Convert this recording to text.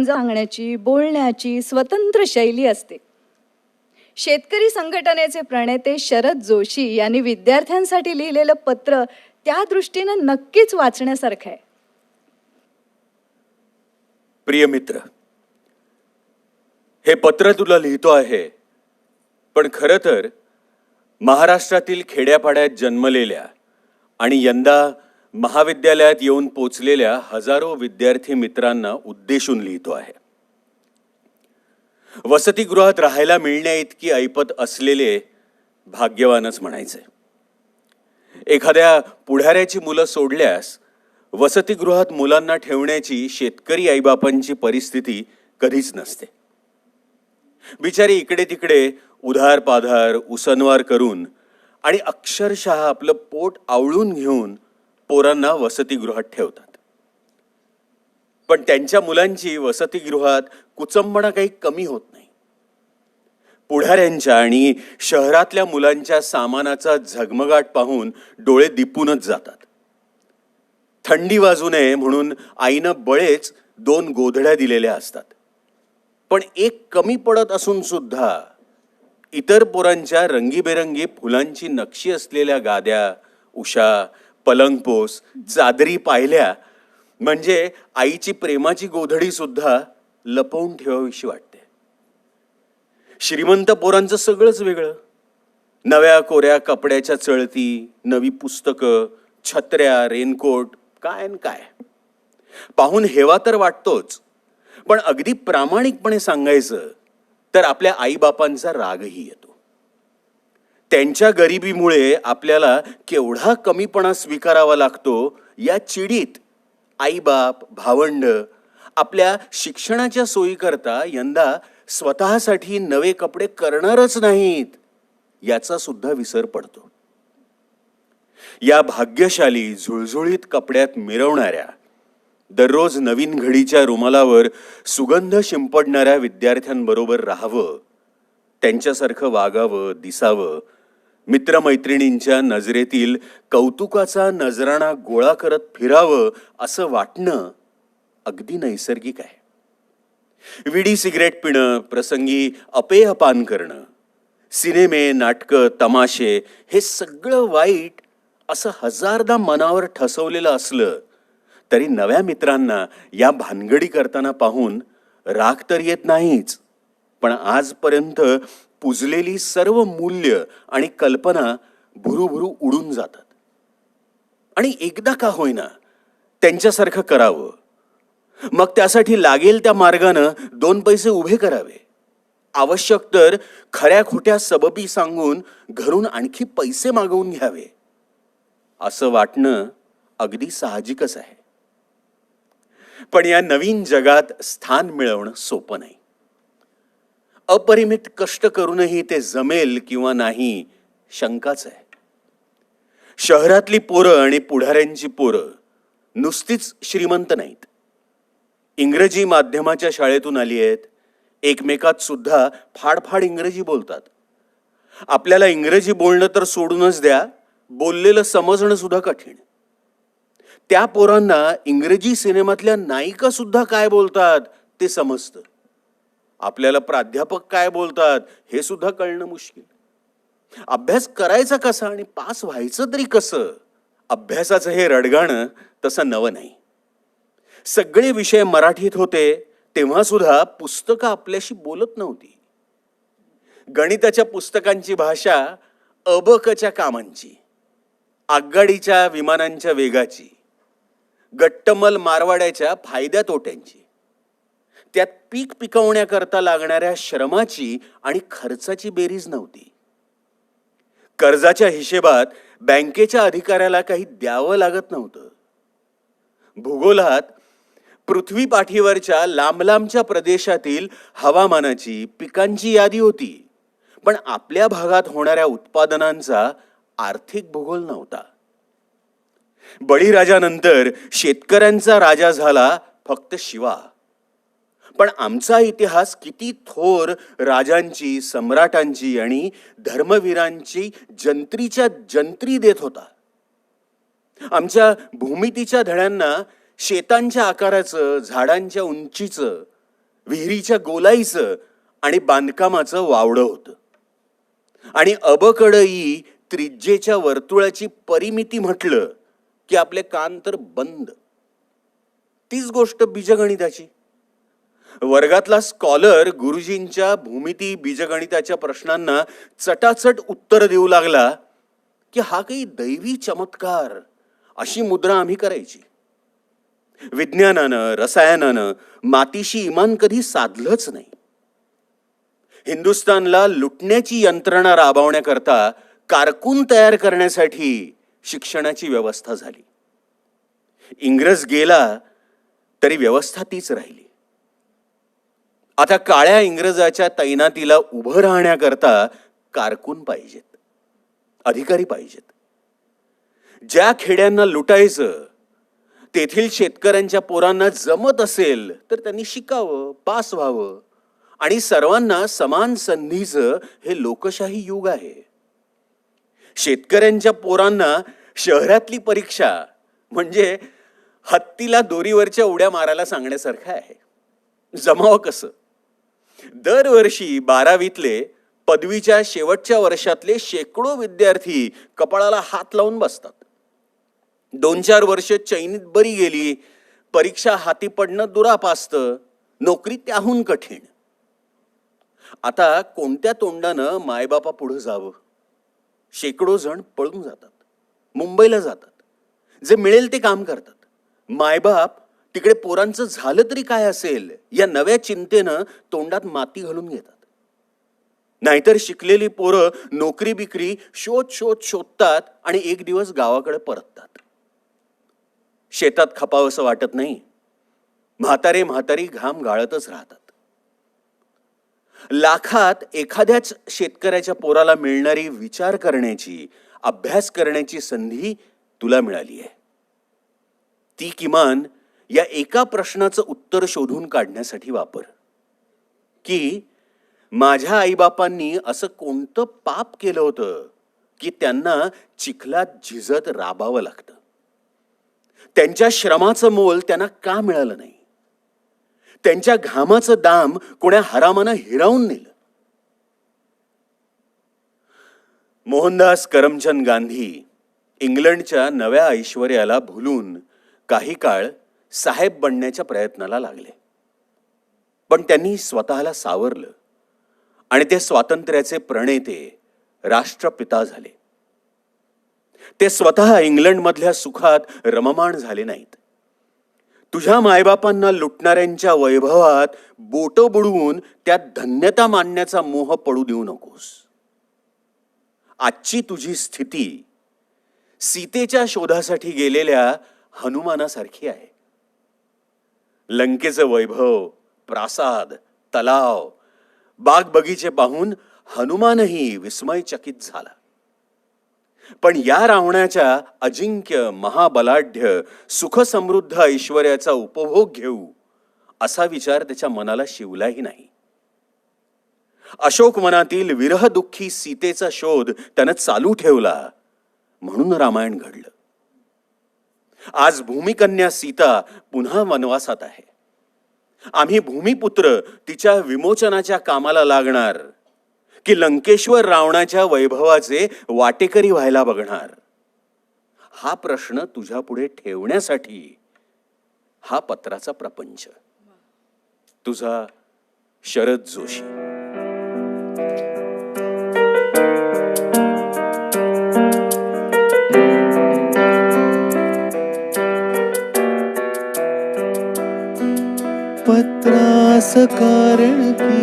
सांगण्याची, बोलण्याची स्वतंत्र शैली असते. शेतकरी संघटनेचे प्रणेते शरद जोशी यांनी विद्यार्थ्यांसाठी लिहिलेलं पत्र त्या दृष्टीनं नक्कीच वाचण्यासारखं आहे. प्रिय मित्र, हे पत्र तुला लिहितो आहे, पण खरं तर महाराष्ट्रातील खेड्यापाड्यात जन्मलेल्या आणि यंदा महाविद्यालयात येऊन पोचलेल्या हजारो विद्यार्थी मित्रांना उद्देशून लिहितो आहे. वसतिगृहात राहायला मिळण्याइतकी ऐपत असलेले भाग्यवानच म्हणायचे. एखाद्या पुढाऱ्याची मुलं सोडल्यास वसतिगृहात मुलांना ठेवण्याची शेतकरी आईबापांची परिस्थिती कधीच नसते. बिचारी इकडे तिकडे उधार पाधार उसनवार करून आणि अक्षरशः आपलं पोट आवळून घेऊन पोरांना वसतिगृहात ठेवतात. पण त्यांच्या मुलांची वसतिगृहात कुचंबणा काही कमी होत नाही. पुढाऱ्यांच्या आणि शहरातल्या मुलांच्या सामानाचा झगमगाट पाहून डोळे दिपूनच जातात. थंडी वाजू नये म्हणून आईनं बळेच 2 गोधड्या दिलेल्या असतात. पण एक कमी पडत असून सुद्धा इतर पोरांच्या रंगीबेरंगी फुलांची नक्षी असलेल्या गाद्या, उशा, पलंगपोस, चादरी पाहिल्या म्हणजे आईची प्रेमाची गोधडी सुद्धा लपवून ठेवावीशी वाटते. श्रीमंत पोरांचं सगळंच वेगळं. नव्या कोऱ्या कपड्याच्या चळती, नवी पुस्तकं, छत्र्या, रेनकोट, काय न काय. पाहून हेवा तर वाटतोच, पण अगदी प्रामाणिकपणे सांगायचं तर आपल्या आईबापांचा रागही येतो. त्यांच्या गरिबीमुळे आपल्याला केवढा कमीपणा स्वीकारावा लागतो या चिडीत आईबाप, भावंड आपल्या शिक्षणाच्या सोयीकरता यंदा स्वतःसाठी नवे कपडे करणारच नाहीत याचा सुद्धा विसर पडतो. या भाग्यशाली झुळझुळीत कपड्यात मिरवणाऱ्या, दररोज नवीन घडीच्या रुमालावर सुगंध शिंपडणाऱ्या विद्यार्थ्यांबरोबर राहावं, त्यांच्यासारखं वागावं, दिसावं, मित्रमैत्रिणींच्या नजरेतील कौतुकाचा नजराणा गोळा करत फिरावं असं वाटणं अगदी नैसर्गिक आहे. विडी सिगरेट पिणं, प्रसंगी अपेय पान करणं, सिनेमे, नाटकं, तमाशे हे सगळं वाईट असं हजारदा मनावर ठसवलेलं असलं तरी नव्या मित्रांना या भानगडी करताना पाहून राग तर येत नाहीच, पण आजपर्यंत पुजलेली सर्व मूल्य आणि कल्पना भुरूभुरू उडून जातात. आणि एकदा का होईना त्यांच्यासारखं करावं, मग त्यासाठी लागेल त्या मार्गानं 2 पैसे उभे करावे. आवश्यक तर खऱ्या खोट्या सबबी सांगून घरून आणखी पैसे मागवून घ्यावे असं वाटणं अगदी साहजिकच आहे. पण या नवीन जगात स्थान मिळवणं सोपं नाही. अपरिमित कष्ट करूनही ते जमेल किंवा नाही शंकाच आहे. शहरातली पोरं आणि पुढाऱ्यांची पोरं नुसतीच श्रीमंत नाहीत. इंग्रजी माध्यमाच्या शाळेतून आली आहेत, एकमेकात सुद्धा फाडफाड इंग्रजी बोलतात. आपल्याला इंग्रजी बोलणं तर सोडूनच द्या, बोललेलं समजणं सुद्धा कठीण. त्या पोरांना इंग्रजी सिनेमातल्या नायिका सुद्धा काय बोलतात ते समजतं. आपल्याला प्राध्यापक काय बोलतात हे सुद्धा कळणं मुश्किल. अभ्यास करायचा कसा आणि पास व्हायचं तरी कसं? अभ्यासाचं हे रडगाणं तसं नवं नाही. सगळे विषय मराठीत होते तेव्हा सुद्धा पुस्तकं आपल्याशी बोलत नव्हती. गणिताच्या पुस्तकांची भाषा अबकच्या कामांची, आगगाडीच्या विमानांच्या वेगाची, गट्टमल मारवाड्याच्या फायद्या तोट्यांची, त्यात पीक पिकवण्याकरता लागणाऱ्या श्रमाची आणि खर्चाची बेरीज नव्हती. कर्जाच्या हिशेबात बँकेच्या अधिकाऱ्याला काही द्यावं लागत नव्हतं. भूगोलात पृथ्वी पाठीवरच्या लांब लांबच्या प्रदेशातील हवामानाची, पिकांची यादी होती, पण आपल्या भागात होणाऱ्या उत्पादनांचा आर्थिक भूगोल नव्हता. बळीराजानंतर शेतकऱ्यांचा राजा झाला फक्त शिवा, पण आमचा इतिहास किती थोर राजांची, सम्राटांची आणि धर्मवीरांची जंत्रीच्या जंत्री देत होता. आमच्या भूमितीच्या धड्यांना शेतांच्या आकाराचं, झाडांच्या उंचीचं विहिरीच्या गोलाईचं आणि बांधकामाचं वावडं होतं. आणि अबकडई त्रिज्येच्या वर्तुळाची परिमिती म्हटलं की आपले कान तर बंद. तीच गोष्ट बीजगणिताची. वर्गातला स्कॉलर गुरुजींच्या भूमिती बीजगणिताच्या प्रश्नांना चटाचट उत्तर देऊ लागला की हा काही दैवी चमत्कार, अशी मुद्रा आम्ही करायची. विज्ञानानं, रसायनानं मातीशी इमान कधी साधलंच नाही. हिंदुस्थानला लुटण्याची यंत्रणा राबवण्याकरता कारकून तयार करण्यासाठी शिक्षणाची व्यवस्था झाली. इंग्रज गेला तरी व्यवस्था तीच राहिली. आता काळ्या इंग्रजाच्या तैनातीला उभं राहण्याकरता कारकून पाहिजेत, अधिकारी पाहिजेत. ज्या खेड्यांना लुटायचं तेथील शेतकऱ्यांच्या पोरांना जमत असेल तर त्यांनी शिकावं, पास व्हावं. आणि सर्वांना समान संधीचं हे लोकशाही युग आहे. शेतकऱ्यांच्या पोरांना शहरातली परीक्षा म्हणजे हत्तीला दोरीवरच्या उड्या मारायला सांगण्यासारखं आहे. जमावं कसं? दरवर्षी 12वीतले पदवीच्या शेवटच्या वर्षातले शेकडो विद्यार्थी कपाळाला हात लावून बसतात. 2-4 वर्ष चैनीत बरी गेली, परीक्षा हाती पडणं दुरापास्त, नोकरी त्याहून कठीण. आता कोणत्या तोंडानं मायबापा पुढे जावं? शेकडो जण पळून जातात, मुंबईला जातात, जे मिळेल ते काम करतात. मायबाप तिकडे पोरांचं झालं तरी काय असेल या नव्या चिंतेनं तोंडात माती घालून घेतात. नाहीतर शिकलेली पोरं नोकरी बिकरी शोधतात आणि एक दिवस गावाकडे परततात. शेतात खपावंसं वाटत नाही, म्हातारी घाम गाळतच राहतात. लाखात एखाद्याच शेतकऱ्याच्या पोराला मिळणारी विचार करण्याची, अभ्यास करण्याची संधी तुला मिळाली आहे. ती किमान या एका प्रश्नाचं उत्तर शोधून काढण्यासाठी वापर की माझ्या आईबापांनी असं कोणतं पाप केलं होतं की त्यांना चिखलात झिजत राबावं लागतं. त्यांच्या श्रमाचं मोल त्यांना का मिळालं नाही? त्यांच्या घामाचं दाम कोण्या हरामानं हिरावून नेलं? मोहनदास करमचंद गांधी इंग्लंडच्या नव्या ऐश्वर्याला भुलून काही काळ साहेब बनण्याच्या प्रयत्नाला लागले. पण त्यांनी स्वतःला सावरलं आणि ते स्वातंत्र्याचे प्रणेते, राष्ट्रपिता झाले. ते स्वतः इंग्लंडमधल्या सुखात रममाण झाले नाहीत. तुझ्या मायबापांना लुटणाऱ्यांच्या वैभवात बोटं बुडवून त्यात धन्यता मानण्याचा मोह पडू देऊ नकोस. आजची तुझी स्थिती सीतेच्या शोधासाठी गेलेल्या हनुमानासारखी आहे. लंकेचं वैभव, प्रासाद, तलाव, बाग बगीचे पाहून हनुमानही विस्मयचकित झाला. पण या रावणाच्या अजिंक्य, महाबलाढ्य, सुखसमृद्ध ऐश्वर्याचा उपभोग घेऊ असा विचार त्याच्या मनाला शिवलाही नाही. अशोकवनातील विरहदुःखी सीतेचा शोध त्यानं चालू ठेवला म्हणून रामायण घडलं. आज भूमिकन्या सीता पुन्हा वनवासात आहे. आम्ही भूमिपुत्र तिच्या विमोचनाच्या कामाला लागणार की लंकेश्वर रावणाच्या वैभवाचे वाटेकरी व्हायला बघणार? हा प्रश्न तुझ्या पुढे ठेवण्यासाठी हा पत्राचा प्रपंच. तुझा शरद जोशी. पत्रास कारण की